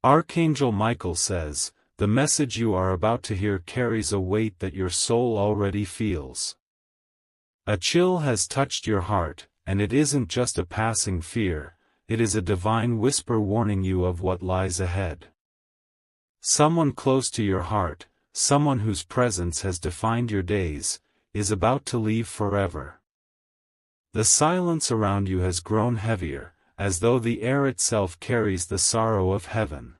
Archangel Michael says, the message you are about to hear carries a weight that your soul already feels. A chill has touched your heart, and it isn't just a passing fear, it is a divine whisper warning you of what lies ahead. Someone close to your heart, someone whose presence has defined your days, is about to leave forever. The silence around you has grown heavier, as though the air itself carries the sorrow of heaven.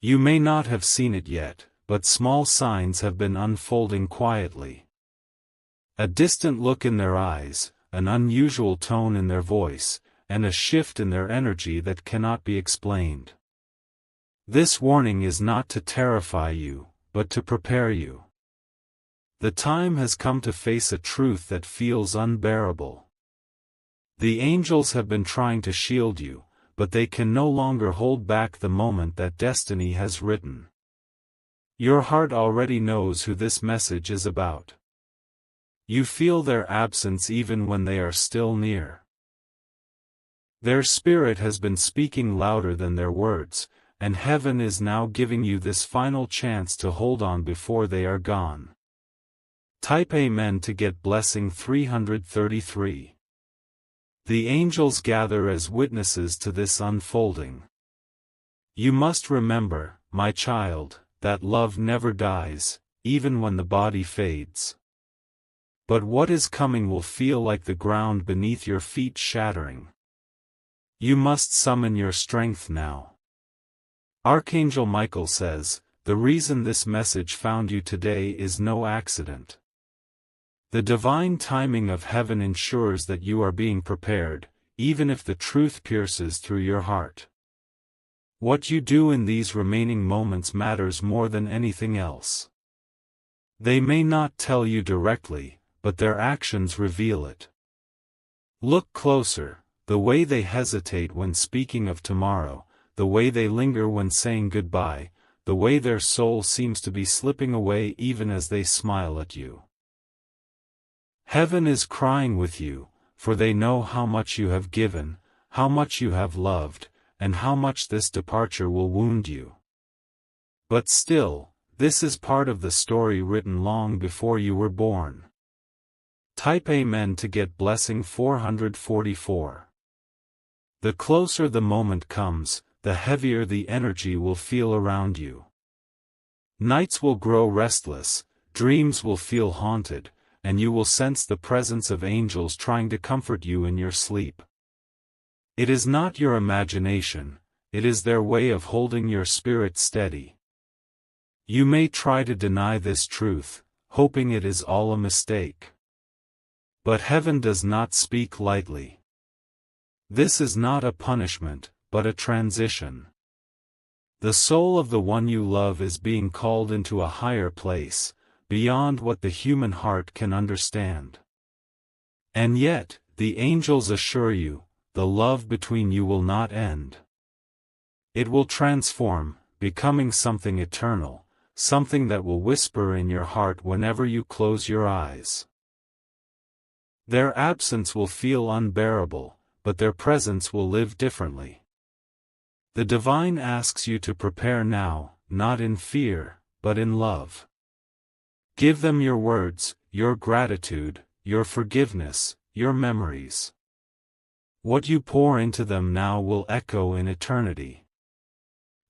You may not have seen it yet, but small signs have been unfolding quietly. A distant look in their eyes, an unusual tone in their voice, and a shift in their energy that cannot be explained. This warning is not to terrify you, but to prepare you. The time has come to face a truth that feels unbearable. The angels have been trying to shield you, but they can no longer hold back the moment that destiny has written. Your heart already knows who this message is about. You feel their absence even when they are still near. Their spirit has been speaking louder than their words, and heaven is now giving you this final chance to hold on before they are gone. Type Amen to get blessing 333. The angels gather as witnesses to this unfolding. You must remember, my child, that love never dies, even when the body fades. But what is coming will feel like the ground beneath your feet shattering. You must summon your strength now. Archangel Michael says, the reason this message found you today is no accident. The divine timing of heaven ensures that you are being prepared, even if the truth pierces through your heart. What you do in these remaining moments matters more than anything else. They may not tell you directly, but their actions reveal it. Look closer, the way they hesitate when speaking of tomorrow, the way they linger when saying goodbye, the way their soul seems to be slipping away even as they smile at you. Heaven is crying with you, for they know how much you have given, how much you have loved, and how much this departure will wound you. But still, this is part of the story written long before you were born. Type Amen to get blessing 444. The closer the moment comes, the heavier the energy will feel around you. Nights will grow restless, dreams will feel haunted, and you will sense the presence of angels trying to comfort you in your sleep. It is not your imagination, it is their way of holding your spirit steady. You may try to deny this truth, hoping it is all a mistake. But heaven does not speak lightly. This is not a punishment, but a transition. The soul of the one you love is being called into a higher place, beyond what the human heart can understand. And yet, the angels assure you, the love between you will not end. It will transform, becoming something eternal, something that will whisper in your heart whenever you close your eyes. Their absence will feel unbearable, but their presence will live differently. The divine asks you to prepare now, not in fear, but in love. Give them your words, your gratitude, your forgiveness, your memories. What you pour into them now will echo in eternity.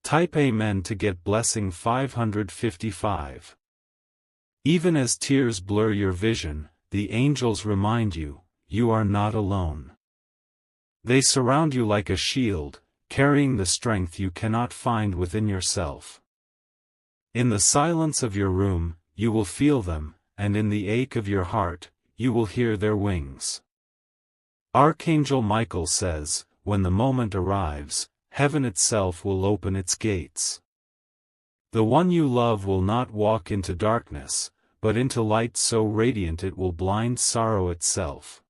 Type Amen to get blessing 555. Even as tears blur your vision, the angels remind you, you are not alone. They surround you like a shield, carrying the strength you cannot find within yourself. In the silence of your room, you will feel them, and in the ache of your heart, you will hear their wings. Archangel Michael says, when the moment arrives, heaven itself will open its gates. The one you love will not walk into darkness, but into light so radiant it will blind sorrow itself.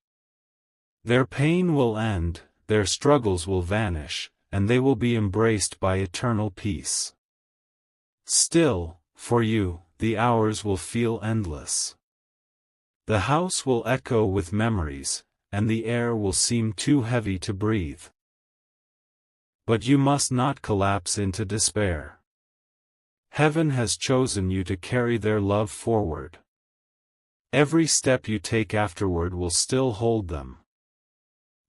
Their pain will end, their struggles will vanish, and they will be embraced by eternal peace. Still, for you, the hours will feel endless. The house will echo with memories, and the air will seem too heavy to breathe. But you must not collapse into despair. Heaven has chosen you to carry their love forward. Every step you take afterward will still hold them.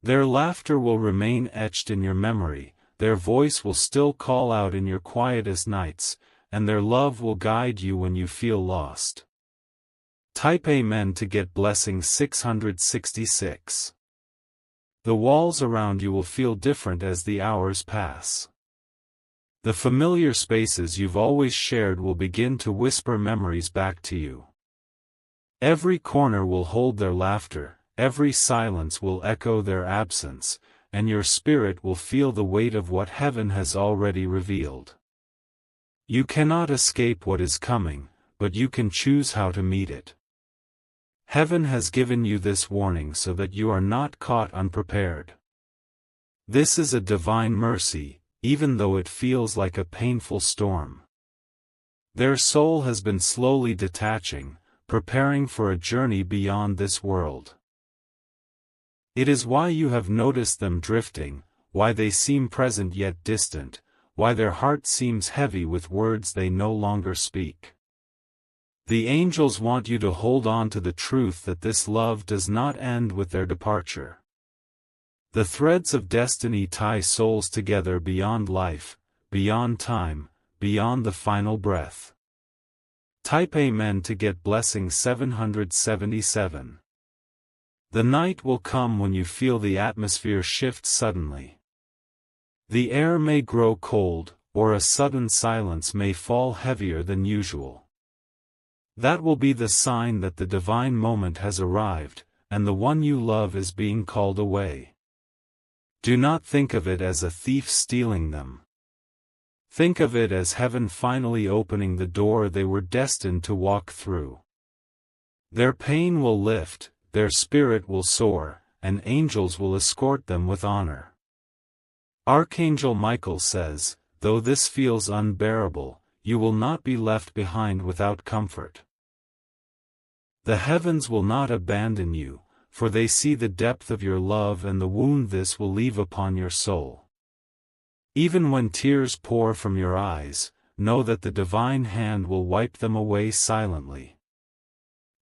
Their laughter will remain etched in your memory, their voice will still call out in your quietest nights, and their love will guide you when you feel lost. Type Amen to get blessing 666. The walls around you will feel different as the hours pass. The familiar spaces you've always shared will begin to whisper memories back to you. Every corner will hold their laughter, every silence will echo their absence, and your spirit will feel the weight of what heaven has already revealed. You cannot escape what is coming, but you can choose how to meet it. Heaven has given you this warning so that you are not caught unprepared. This is a divine mercy, even though it feels like a painful storm. Their soul has been slowly detaching, preparing for a journey beyond this world. It is why you have noticed them drifting, why they seem present yet distant, why their heart seems heavy with words they no longer speak. The angels want you to hold on to the truth that this love does not end with their departure. The threads of destiny tie souls together beyond life, beyond time, beyond the final breath. Type Amen to get blessing 777. The night will come when you feel the atmosphere shift suddenly. The air may grow cold, or a sudden silence may fall heavier than usual. That will be the sign that the divine moment has arrived, and the one you love is being called away. Do not think of it as a thief stealing them. Think of it as heaven finally opening the door they were destined to walk through. Their pain will lift, their spirit will soar, and angels will escort them with honor. Archangel Michael says, "Though this feels unbearable, you will not be left behind without comfort." The heavens will not abandon you, for they see the depth of your love and the wound this will leave upon your soul. Even when tears pour from your eyes, know that the divine hand will wipe them away silently.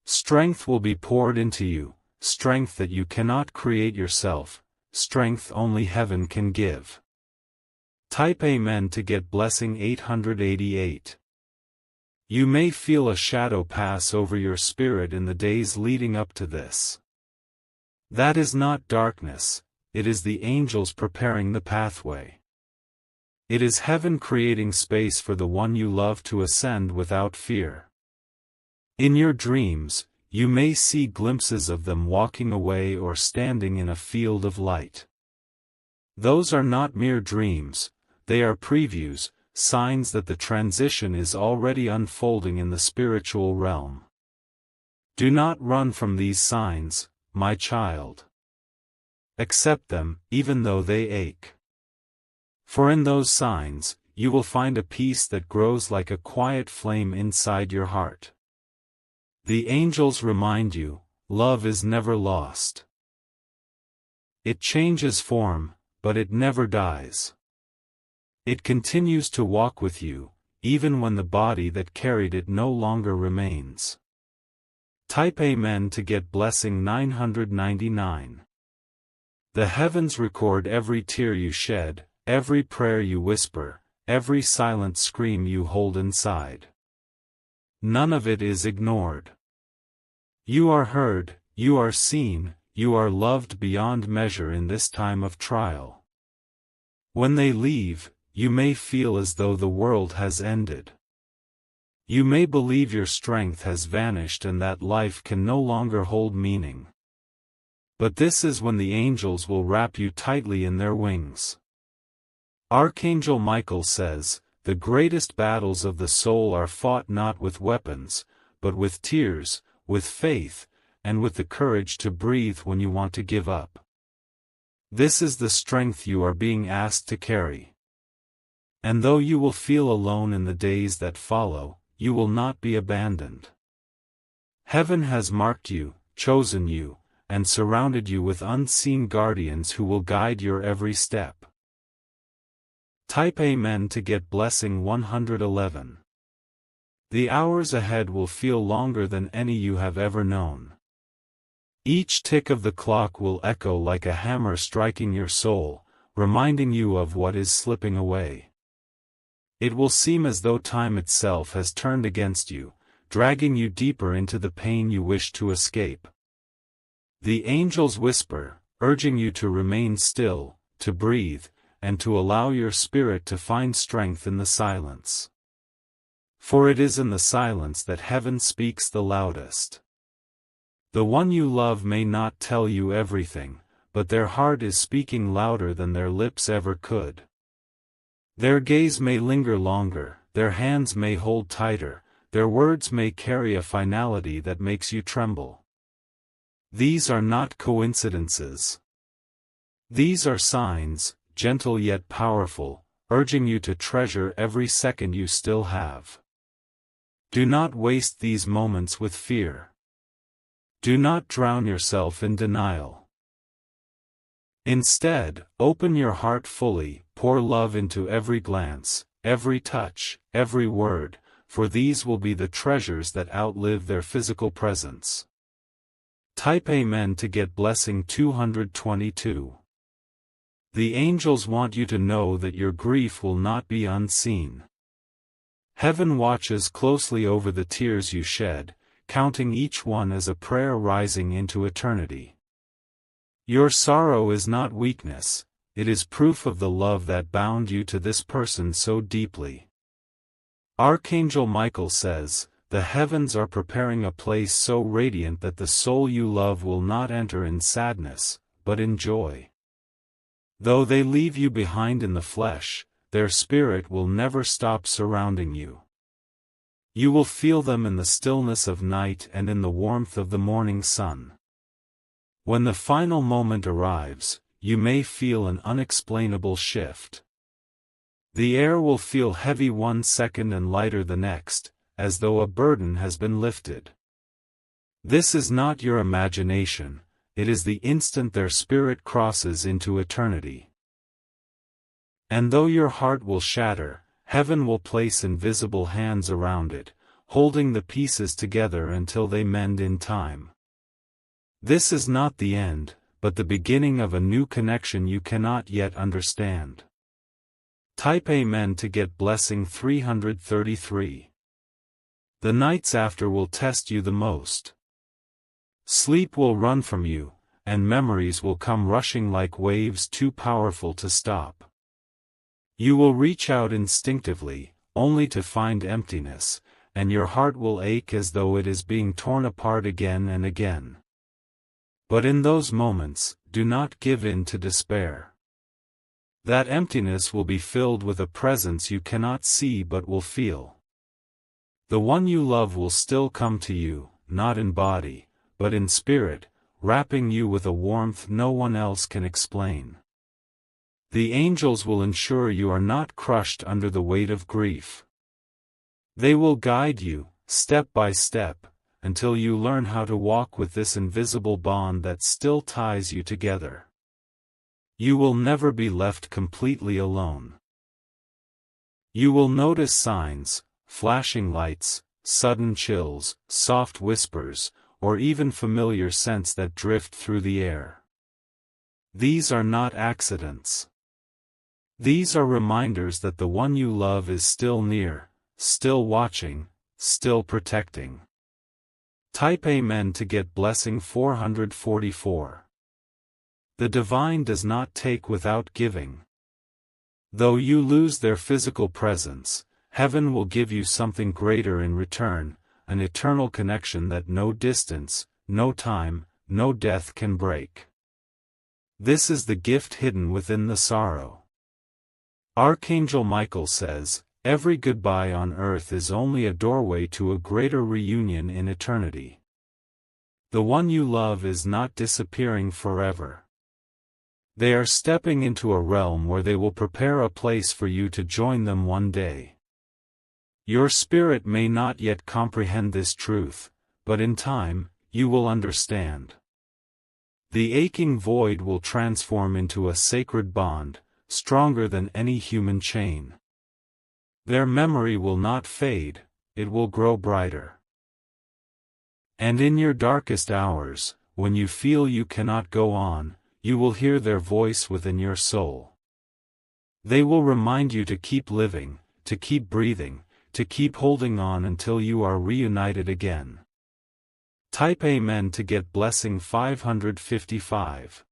Strength will be poured into you, strength that you cannot create yourself, strength only heaven can give. Type Amen to get blessing 888. You may feel a shadow pass over your spirit in the days leading up to this. That is not darkness, it is the angels preparing the pathway. It is heaven creating space for the one you love to ascend without fear. In your dreams, you may see glimpses of them walking away or standing in a field of light. Those are not mere dreams, they are previews, signs that the transition is already unfolding in the spiritual realm. Do not run from these signs, my child. Accept them, even though they ache. For in those signs, you will find a peace that grows like a quiet flame inside your heart. The angels remind you, love is never lost. It changes form, but it never dies. It continues to walk with you, even when the body that carried it no longer remains. Type Amen to get blessing 999. The heavens record every tear you shed, every prayer you whisper, every silent scream you hold inside. None of it is ignored. You are heard, you are seen, you are loved beyond measure in this time of trial. When they leave, you may feel as though the world has ended. You may believe your strength has vanished and that life can no longer hold meaning. But this is when the angels will wrap you tightly in their wings. Archangel Michael says, "The greatest battles of the soul are fought not with weapons, but with tears, with faith, and with the courage to breathe when you want to give up." This is the strength you are being asked to carry. And though you will feel alone in the days that follow, you will not be abandoned. Heaven has marked you, chosen you, and surrounded you with unseen guardians who will guide your every step. Type Amen to get blessing 111. The hours ahead will feel longer than any you have ever known. Each tick of the clock will echo like a hammer striking your soul, reminding you of what is slipping away. It will seem as though time itself has turned against you, dragging you deeper into the pain you wish to escape. The angels whisper, urging you to remain still, to breathe, and to allow your spirit to find strength in the silence. For it is in the silence that heaven speaks the loudest. The one you love may not tell you everything, but their heart is speaking louder than their lips ever could. Their gaze may linger longer, their hands may hold tighter, their words may carry a finality that makes you tremble. These are not coincidences. These are signs, gentle yet powerful, urging you to treasure every second you still have. Do not waste these moments with fear. Do not drown yourself in denial. Instead, open your heart fully, pour love into every glance, every touch, every word, for these will be the treasures that outlive their physical presence. Type Amen to get blessing 222. The angels want you to know that your grief will not be unseen. Heaven watches closely over the tears you shed, counting each one as a prayer rising into eternity. Your sorrow is not weakness, it is proof of the love that bound you to this person so deeply. Archangel Michael says, "The heavens are preparing a place so radiant that the soul you love will not enter in sadness, but in joy. Though they leave you behind in the flesh, their spirit will never stop surrounding you. You will feel them in the stillness of night and in the warmth of the morning sun. When the final moment arrives, you may feel an unexplainable shift. The air will feel heavy one second and lighter the next, as though a burden has been lifted. This is not your imagination, it is the instant their spirit crosses into eternity. And though your heart will shatter, heaven will place invisible hands around it, holding the pieces together until they mend in time. This is not the end, but the beginning of a new connection you cannot yet understand. Type Amen to get blessing 333. The nights after will test you the most. Sleep will run from you, and memories will come rushing like waves too powerful to stop. You will reach out instinctively, only to find emptiness, and your heart will ache as though it is being torn apart again and again. But in those moments, do not give in to despair. That emptiness will be filled with a presence you cannot see but will feel. The one you love will still come to you, not in body, but in spirit, wrapping you with a warmth no one else can explain. The angels will ensure you are not crushed under the weight of grief. They will guide you, step by step, until you learn how to walk with this invisible bond that still ties you together. You will never be left completely alone. You will notice signs, flashing lights, sudden chills, soft whispers, or even familiar scents that drift through the air. These are not accidents. These are reminders that the one you love is still near, still watching, still protecting. Type Amen to get blessing 444. The divine does not take without giving. Though you lose their physical presence, heaven will give you something greater in return, an eternal connection that no distance, no time, no death can break. This is the gift hidden within the sorrow. Archangel Michael says, "Every goodbye on earth is only a doorway to a greater reunion in eternity." The one you love is not disappearing forever. They are stepping into a realm where they will prepare a place for you to join them one day. Your spirit may not yet comprehend this truth, but in time, you will understand. The aching void will transform into a sacred bond, stronger than any human chain. Their memory will not fade, it will grow brighter. And in your darkest hours, when you feel you cannot go on, you will hear their voice within your soul. They will remind you to keep living, to keep breathing, to keep holding on until you are reunited again. Type Amen to get blessing 555.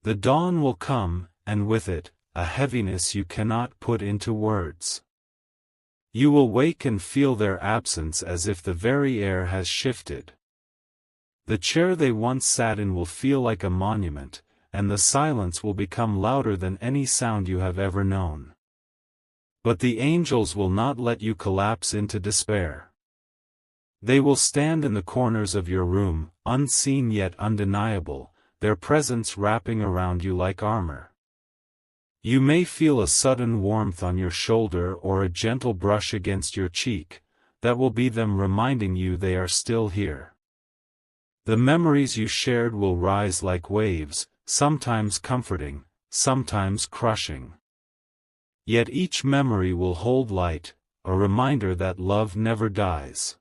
The dawn will come, and with it, a heaviness you cannot put into words. You will wake and feel their absence as if the very air has shifted. The chair they once sat in will feel like a monument, and the silence will become louder than any sound you have ever known. But the angels will not let you collapse into despair. They will stand in the corners of your room, unseen yet undeniable, their presence wrapping around you like armor. You may feel a sudden warmth on your shoulder or a gentle brush against your cheek, that will be them reminding you they are still here. The memories you shared will rise like waves, sometimes comforting, sometimes crushing. Yet each memory will hold light, a reminder that love never dies.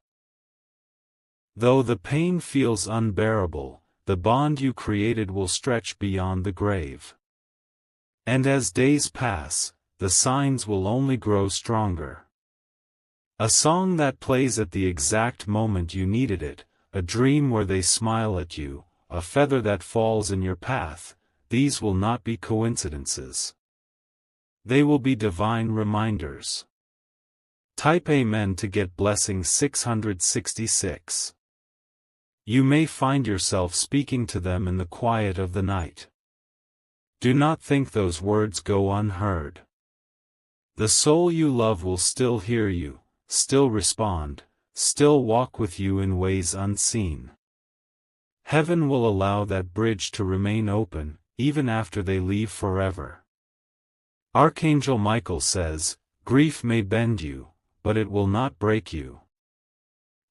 Though the pain feels unbearable, the bond you created will stretch beyond the grave. And as days pass, the signs will only grow stronger. A song that plays at the exact moment you needed it, a dream where they smile at you, a feather that falls in your path, these will not be coincidences. They will be divine reminders. Type Amen to get blessing 666. You may find yourself speaking to them in the quiet of the night. Do not think those words go unheard. The soul you love will still hear you, still respond, still walk with you in ways unseen. Heaven will allow that bridge to remain open, even after they leave forever. Archangel Michael says, "Grief may bend you, but it will not break you."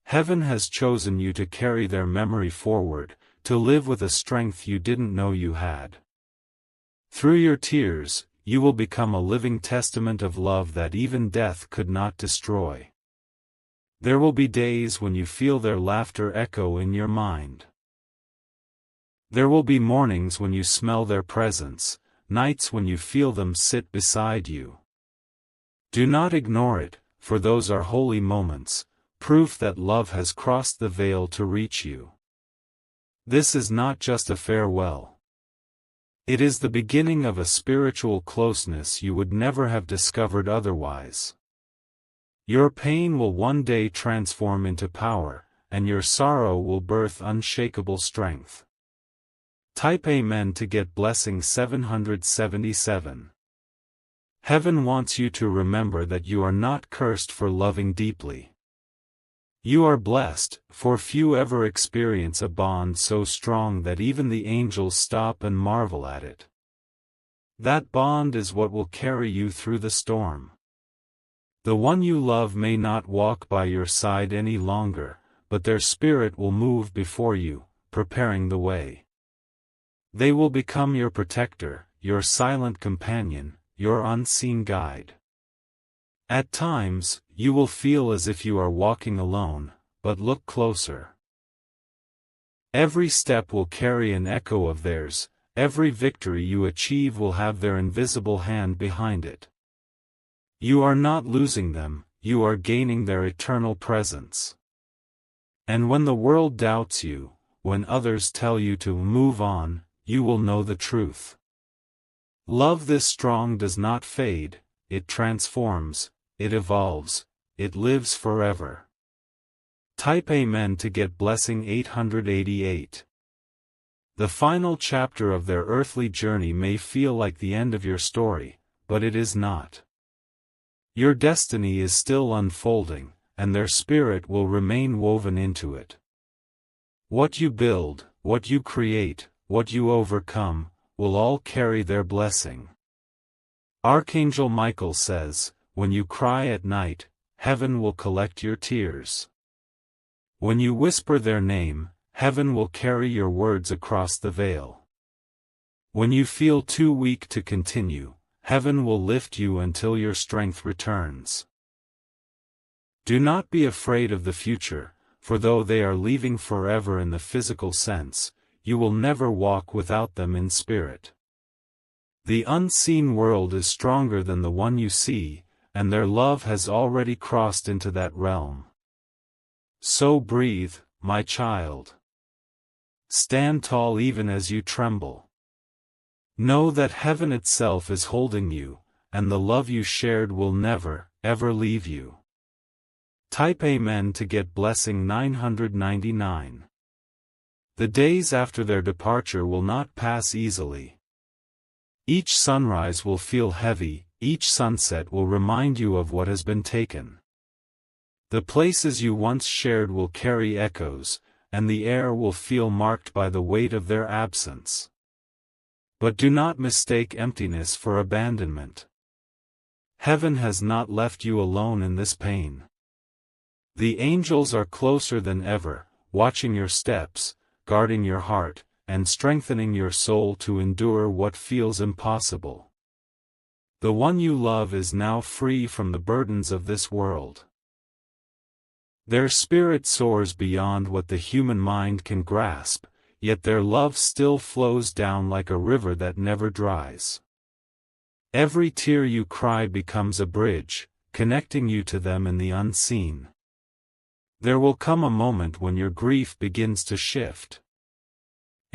Heaven has chosen you to carry their memory forward, to live with a strength you didn't know you had. Through your tears, you will become a living testament of love that even death could not destroy. There will be days when you feel their laughter echo in your mind. There will be mornings when you smell their presence, nights when you feel them sit beside you. Do not ignore it, for those are holy moments, proof that love has crossed the veil to reach you. This is not just a farewell. It is the beginning of a spiritual closeness you would never have discovered otherwise. Your pain will one day transform into power, and your sorrow will birth unshakable strength. Type Amen to get blessing 777. Heaven wants you to remember that you are not cursed for loving deeply. You are blessed, for few ever experience a bond so strong that even the angels stop and marvel at it. That bond is what will carry you through the storm. The one you love may not walk by your side any longer, but their spirit will move before you, preparing the way. They will become your protector, your silent companion, your unseen guide. At times, you will feel as if you are walking alone, but look closer. Every step will carry an echo of theirs, every victory you achieve will have their invisible hand behind it. You are not losing them, you are gaining their eternal presence. And when the world doubts you, when others tell you to move on, you will know the truth. Love this strong does not fade, it transforms, it evolves, it lives forever. Type Amen to get blessing 888. The final chapter of their earthly journey may feel like the end of your story, but it is not. Your destiny is still unfolding, and their spirit will remain woven into it. What you build, what you create, what you overcome, will all carry their blessing. Archangel Michael says, when you cry at night, heaven will collect your tears. When you whisper their name, heaven will carry your words across the veil. When you feel too weak to continue, heaven will lift you until your strength returns. Do not be afraid of the future, for though they are leaving forever in the physical sense, you will never walk without them in spirit. The unseen world is stronger than the one you see, and their love has already crossed into that realm. So breathe, my child. Stand tall even as you tremble. Know that heaven itself is holding you, and the love you shared will never, ever leave you. Type Amen to get blessing 999. The days after their departure will not pass easily. Each sunrise will feel heavy, each sunset will remind you of what has been taken. The places you once shared will carry echoes, and the air will feel marked by the weight of their absence. But do not mistake emptiness for abandonment. Heaven has not left you alone in this pain. The angels are closer than ever, watching your steps, guarding your heart, and strengthening your soul to endure what feels impossible. The one you love is now free from the burdens of this world. Their spirit soars beyond what the human mind can grasp, yet their love still flows down like a river that never dries. Every tear you cry becomes a bridge, connecting you to them in the unseen. There will come a moment when your grief begins to shift.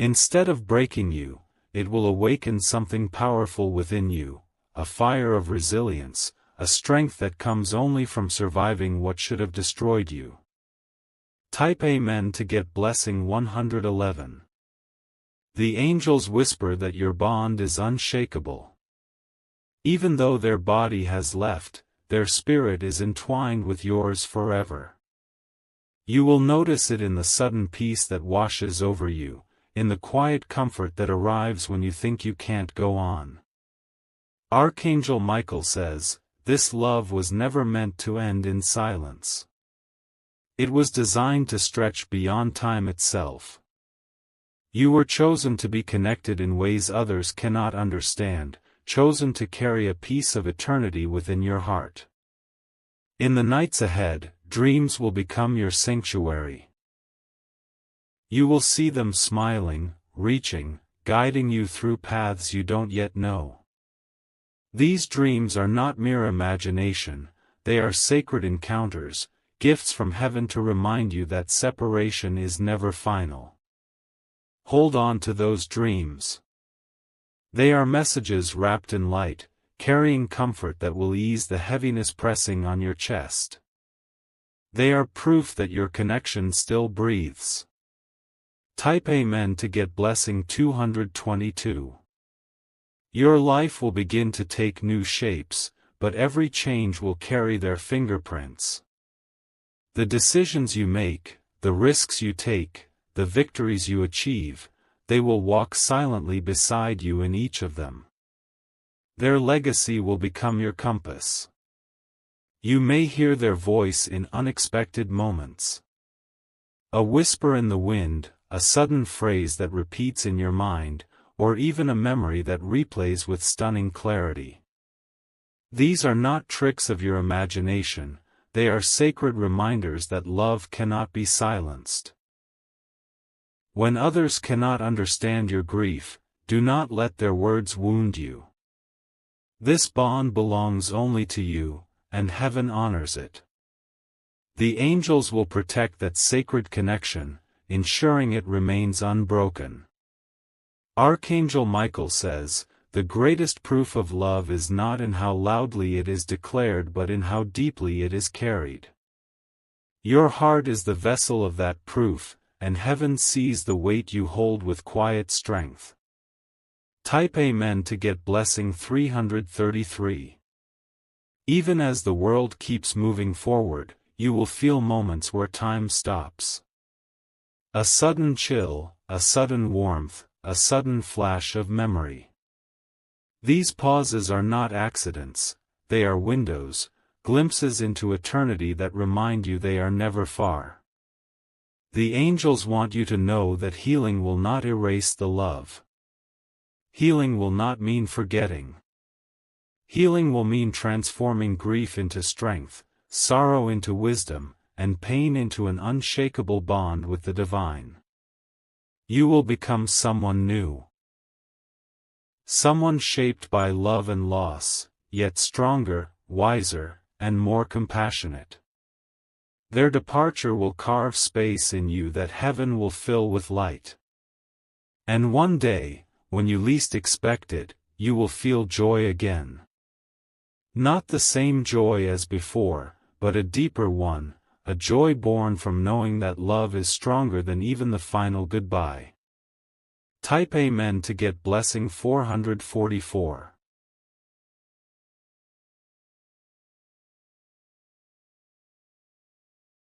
Instead of breaking you, it will awaken something powerful within you, a fire of resilience, a strength that comes only from surviving what should have destroyed you. Type Amen to get blessing 111. The angels whisper that your bond is unshakable. Even though their body has left, their spirit is entwined with yours forever. You will notice it in the sudden peace that washes over you, in the quiet comfort that arrives when you think you can't go on. Archangel Michael says, "This love was never meant to end in silence. It was designed to stretch beyond time itself." You were chosen to be connected in ways others cannot understand, chosen to carry a piece of eternity within your heart. In the nights ahead, dreams will become your sanctuary. You will see them smiling, reaching, guiding you through paths you don't yet know. These dreams are not mere imagination, they are sacred encounters, gifts from heaven to remind you that separation is never final. Hold on to those dreams. They are messages wrapped in light, carrying comfort that will ease the heaviness pressing on your chest. They are proof that your connection still breathes. Type Amen to get blessing 222. Your life will begin to take new shapes, but every change will carry their fingerprints. The decisions you make, the risks you take, the victories you achieve, they will walk silently beside you in each of them. Their legacy will become your compass. You may hear their voice in unexpected moments. A whisper in the wind, a sudden phrase that repeats in your mind, or even a memory that replays with stunning clarity. These are not tricks of your imagination, they are sacred reminders that love cannot be silenced. When others cannot understand your grief, do not let their words wound you. This bond belongs only to you, and heaven honors it. The angels will protect that sacred connection, ensuring it remains unbroken. Archangel Michael says, "The greatest proof of love is not in how loudly it is declared but in how deeply it is carried." Your heart is the vessel of that proof, and heaven sees the weight you hold with quiet strength. Type Amen to get blessing 333. Even as the world keeps moving forward, you will feel moments where time stops. A sudden chill, a sudden warmth, a sudden flash of memory. These pauses are not accidents, they are windows, glimpses into eternity that remind you they are never far. The angels want you to know that healing will not erase the love. Healing will not mean forgetting. Healing will mean transforming grief into strength, sorrow into wisdom, and pain into an unshakable bond with the divine. You will become someone new. Someone shaped by love and loss, yet stronger, wiser, and more compassionate. Their departure will carve space in you that heaven will fill with light. And one day, when you least expect it, you will feel joy again. Not the same joy as before, but a deeper one, a joy born from knowing that love is stronger than even the final goodbye. Type Amen to get blessing 444.